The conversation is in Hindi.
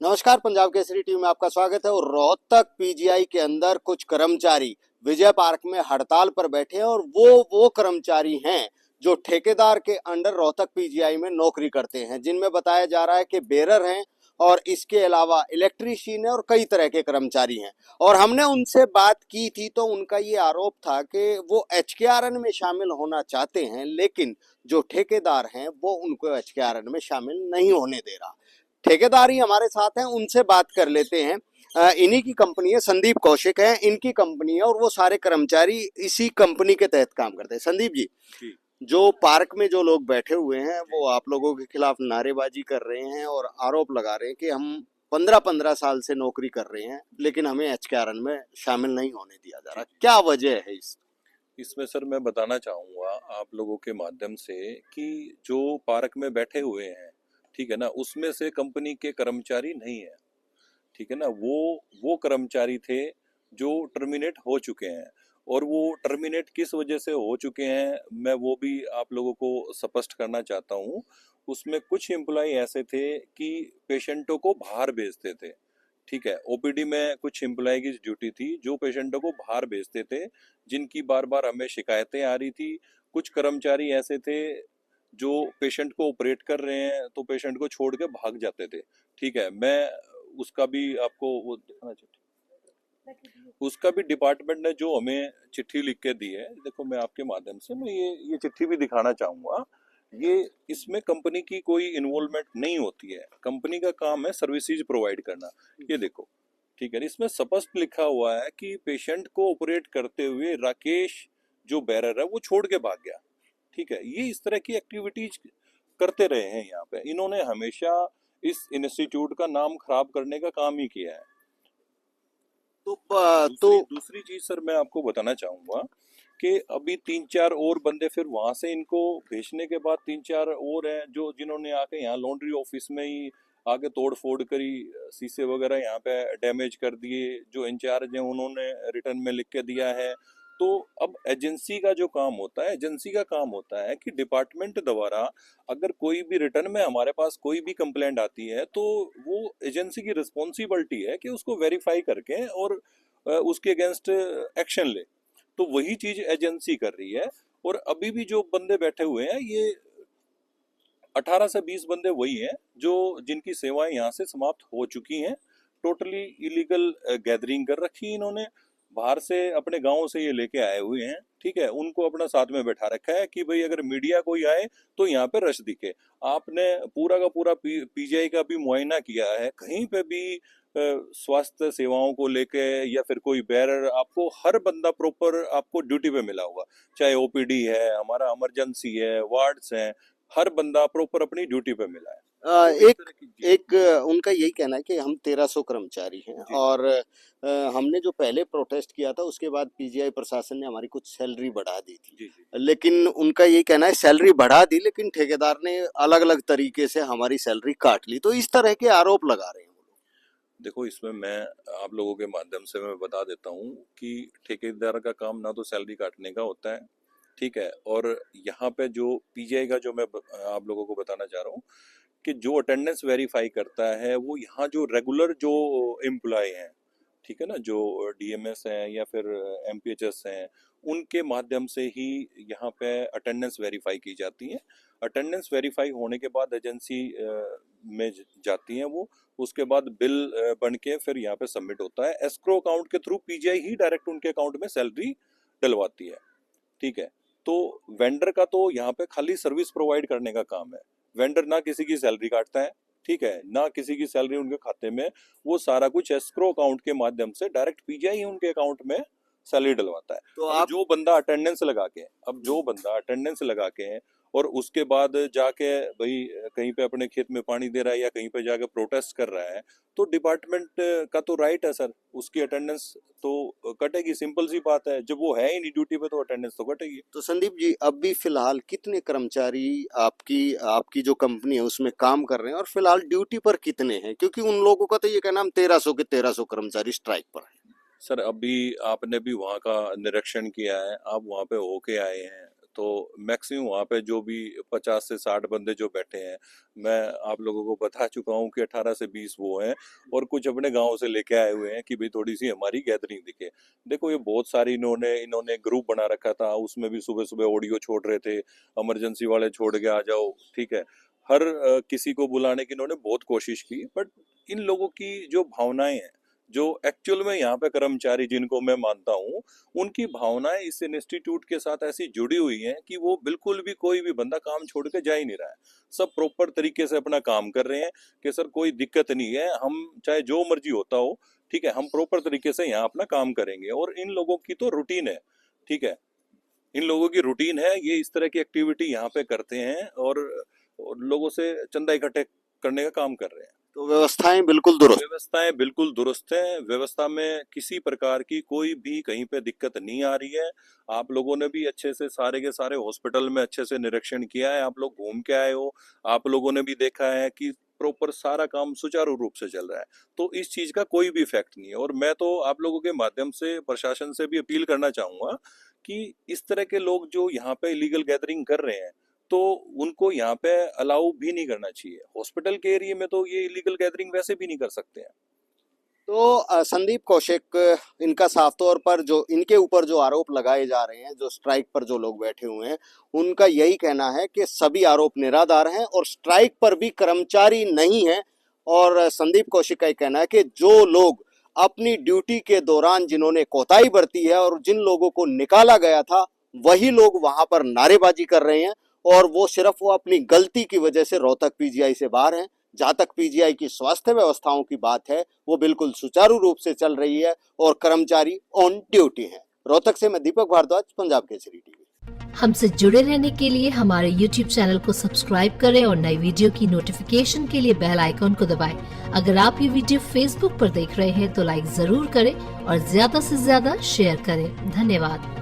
नमस्कार, पंजाब केसरी टीवी में आपका स्वागत है। और रोहतक पीजीआई के अंदर कुछ कर्मचारी विजय पार्क में हड़ताल पर बैठे हैं और वो कर्मचारी हैं जो ठेकेदार के अंडर रोहतक पीजीआई में नौकरी करते हैं, जिनमें बताया जा रहा है कि बेरर हैं और इसके अलावा इलेक्ट्रीशियन है और कई तरह के कर्मचारी हैं। और हमने उनसे बात की थी तो उनका ये आरोप था कि वो एचकेआरएन में शामिल होना चाहते हैं, लेकिन जो ठेकेदार हैं वो उनको एचकेआरएन में शामिल नहीं होने दे रहा। ठेकेदार ही हमारे साथ हैं, उनसे बात कर लेते हैं। इन्हीं की कंपनी है, संदीप कौशिक है, इनकी कंपनी है और वो सारे कर्मचारी इसी कंपनी के तहत काम करते हैं। संदीप जी, जो पार्क में जो लोग बैठे हुए हैं वो आप लोगों के खिलाफ नारेबाजी कर रहे हैं और आरोप लगा रहे हैं कि हम 15-15 साल से नौकरी कर रहे हैं लेकिन हमें एचकेआरएन में शामिल नहीं होने दिया जा रहा। क्या वजह है इसमें सर मैं बताना चाहूँगा आप लोगों के माध्यम से कि जो पार्क में बैठे हुए हैं, ठीक है ना, उसमें से कंपनी के कर्मचारी नहीं है, ठीक है ना। वो कर्मचारी थे जो टर्मिनेट हो चुके हैं, और वो टर्मिनेट किस वजह से हो चुके हैं मैं वो भी आप लोगों को स्पष्ट करना चाहता हूँ। उसमें कुछ एम्प्लॉय ऐसे थे कि पेशेंटों को बाहर भेजते थे, ठीक है। ओपीडी में कुछ एम्प्लॉय की ड्यूटी थी जो पेशेंटों को बाहर भेजते थे, जिनकी बार बार हमें शिकायतें आ रही थी। कुछ कर्मचारी ऐसे थे जो पेशेंट को ऑपरेट कर रहे हैं तो पेशेंट को छोड़ के भाग जाते थे, ठीक है। मैं उसका भी आपको वो दिखाना चाहिए, उसका भी डिपार्टमेंट ने जो हमें चिट्ठी लिख के दी है, देखो मैं आपके माध्यम से मैं ये चिट्ठी भी दिखाना चाहूंगा। ये इसमें कंपनी की कोई इन्वॉल्वमेंट नहीं होती है, कंपनी का काम है सर्विसेज प्रोवाइड करना। ये देखो, ठीक है, इसमें स्पष्ट लिखा हुआ है कि पेशेंट को ऑपरेट करते हुए राकेश जो बैरर है वो छोड़ के भाग गया, ठीक है। ये इस तरह की एक्टिविटीज करते रहे हैं यहाँ पे, इन्होंने हमेशा इस इंस्टीट्यूट का नाम खराब करने का काम ही किया है। दूसरी चीज सर मैं आपको बताना चाहूंगा कि अभी 3-4 और बंदे फिर वहां से इनको भेजने के बाद 3-4 और हैं जो जिन्होंने आके यहाँ लॉन्ड्री ऑफिस में ही आके तोड़ फोड़ करी, शीशे वगैरह यहाँ पे डैमेज कर दिए। जो इंचार्ज हैं उन्होंने रिटर्न में लिख के दिया है। तो अब एजेंसी का जो काम होता है, एजेंसी का काम होता है कि डिपार्टमेंट द्वारा अगर कोई भी रिटर्न में हमारे पास कोई भी कंप्लेंट आती है तो वो एजेंसी की रिस्पॉन्सिबिलिटी है कि उसको वेरीफाई करके और उसके अगेंस्ट एक्शन ले। तो वही चीज एजेंसी कर रही है। और अभी भी जो बंदे बैठे हुए हैं ये 18 से 20 बंदे वही हैं जो जिनकी सेवाएं यहाँ से समाप्त हो चुकी हैं। टोटली इलीगल गैदरिंग कर रखी है इन्होंने, बाहर से अपने गांव से ये लेके आए हुए हैं, ठीक है। उनको अपना साथ में बैठा रखा है कि भाई अगर मीडिया कोई आए तो यहाँ पे रश दिखे। आपने पूरा का पूरा पीजीआई का भी मुआयना किया है, कहीं पे भी स्वास्थ्य सेवाओं को लेके या फिर कोई बैरर, आपको हर बंदा प्रॉपर आपको ड्यूटी पे मिला होगा। चाहे ओपीडी है, हमारा इमरजेंसी है, वार्ड्स हैं, हर बंदा प्रॉपर अपनी ड्यूटी पे मिला है। एक उनका यही कहना है कि हम 1300 कर्मचारी हैं और हमने जो पहले प्रोटेस्ट किया था उसके बाद पीजीआई प्रशासन ने हमारी कुछ सैलरी बढ़ा दी थी। लेकिन उनका यही कहना है सैलरी बढ़ा दी लेकिन ठेकेदार ने अलग अलग तरीके से हमारी सैलरी काट ली। तो इस तरह के आरोप लगा रहे हैं। देखो, इसमें मैं आप लोगों के माध्यम से मैं बता देता हूँ कि ठेकेदार का काम ना तो सैलरी काटने का होता है, ठीक है। और यहाँ पे जो पीजीआई का जो मैं आप लोगों को बताना चाह रहा हूँ कि जो अटेंडेंस वेरीफाई करता है वो यहाँ जो रेगुलर जो एम्प्लॉय हैं, ठीक है ना, जो डीएमएस हैं या फिर एमपीएचएस हैं, उनके माध्यम से ही यहाँ पे अटेंडेंस वेरीफाई की जाती है। अटेंडेंस वेरीफाई होने के बाद एजेंसी में जाती हैं वो, उसके बाद बिल बन के फिर यहाँ पे सबमिट होता है। एस्क्रो अकाउंट के थ्रू पीजीआई ही डायरेक्ट उनके अकाउंट में सैलरी डलवाती है, ठीक है। तो वेंडर का तो यहाँ पे खाली सर्विस प्रोवाइड करने का काम है। वेंडर ना किसी की सैलरी काटता है, ठीक है, ना किसी की सैलरी उनके खाते में। वो सारा कुछ एस्क्रो अकाउंट के माध्यम से डायरेक्ट पीजीआई ही उनके अकाउंट में सैलरी डलवाता है। तो आप जो बंदा अटेंडेंस लगा के, अब जो बंदा अटेंडेंस लगा के और उसके बाद जाके भाई कहीं पे अपने खेत में पानी दे रहा है या कहीं पे जाके प्रोटेस्ट कर रहा है, तो डिपार्टमेंट का तो राइट है सर, उसकी अटेंडेंस तो कटेगी। सिंपल सी बात है, जब वो है ही नहीं ड्यूटी पे तो अटेंडेंस तो कटेगी। तो संदीप जी, अभी फिलहाल कितने कर्मचारी आपकी आपकी जो कंपनी है उसमें काम कर रहे हैं और फिलहाल ड्यूटी पर कितने हैं? क्योंकि उन लोगों का तो ये कहना हम 1300 के 1300 कर्मचारी स्ट्राइक पर हैं। सर अभी आपने भी वहाँ का निरीक्षण किया है, आप वहाँ पे होके आए हैं, तो मैक्सिमम वहाँ पे जो भी 50 से 60 बंदे जो बैठे हैं, मैं आप लोगों को बता चुका हूँ कि 18 से 20 वो हैं और कुछ अपने गांव से लेके आए हुए हैं कि भाई थोड़ी सी हमारी गैदरिंग दिखे। देखो ये बहुत सारी इन्होंने ग्रुप बना रखा था, उसमें भी सुबह सुबह ऑडियो छोड़ रहे थे, इमरजेंसी वाले छोड़ के आ जाओ, ठीक है। हर किसी को बुलाने की इन्होंने बहुत कोशिश की, बट इन लोगों की जो भावनाएं हैं, जो एक्चुअल में यहाँ पे कर्मचारी जिनको मैं मानता हूँ, उनकी भावनाएं इस इंस्टीट्यूट के साथ ऐसी जुड़ी हुई हैं कि वो बिल्कुल भी कोई भी बंदा काम छोड़ के जा ही नहीं रहा है। सब प्रॉपर तरीके से अपना काम कर रहे हैं कि सर कोई दिक्कत नहीं है, हम चाहे जो मर्जी होता हो, ठीक है, हम प्रॉपर तरीके से यहाँ अपना काम करेंगे। और इन लोगों की तो रूटीन है, ठीक है, इन लोगों की रूटीन है, ये इस तरह की एक्टिविटी यहाँ पे करते हैं और लोगों से चंदा इकट्ठे करने का काम कर रहे हैं। तो व्यवस्थाएं बिल्कुल दुरुस्त। व्यवस्थाएं बिल्कुल दुरुस्त हैं, व्यवस्था में किसी प्रकार की कोई भी कहीं पे दिक्कत नहीं आ रही है। आप लोगों ने भी अच्छे से सारे के सारे हॉस्पिटल में अच्छे से निरीक्षण किया है, आप लोग घूम के आए हो, आप लोगों ने भी देखा है कि प्रॉपर सारा काम सुचारू रूप से चल रहा है। तो इस चीज का कोई भी इफेक्ट नहीं है। और मैं तो आप लोगों के माध्यम से प्रशासन से भी अपील करना चाहूंगा कि इस तरह के लोग जो यहाँ पे इलीगल गैदरिंग कर रहे हैं, तो उनको यहाँ पे अलाउ भी नहीं करना चाहिए। हॉस्पिटल के एरिया में तो ये इलीगल गैदरिंग वैसे भी नहीं कर सकते हैं। तो संदीप कौशिक, इनका साफ तौर पर जो इनके ऊपर जो आरोप लगाए जा रहे हैं, जो स्ट्राइक पर जो लोग बैठे हुए हैं, उनका यही कहना है कि सभी आरोप निराधार हैं और स्ट्राइक पर भी कर्मचारी नहीं है। और संदीप कौशिक का ये कहना है कि जो लोग अपनी ड्यूटी के दौरान जिन्होंने कोताही बरती है और जिन लोगों को निकाला गया था, वही लोग वहां पर नारेबाजी कर रहे हैं और वो अपनी गलती की वजह से रोहतक पीजीआई से बाहर हैं। जहां तक पीजीआई की स्वास्थ्य व्यवस्थाओं की बात है, वो बिल्कुल सुचारू रूप से चल रही है और कर्मचारी ऑन ड्यूटी हैं। रोहतक से मैं दीपक भारद्वाज, पंजाब केसरी टीवी। हमसे जुड़े रहने के लिए हमारे YouTube चैनल को सब्सक्राइब करें और नई वीडियो की नोटिफिकेशन के लिए बेल आइकॉन को दबाएं। अगर आप ये वीडियो Facebook पर देख रहे हैं तो लाइक जरूर करें और ज्यादा से ज्यादा शेयर करें। धन्यवाद।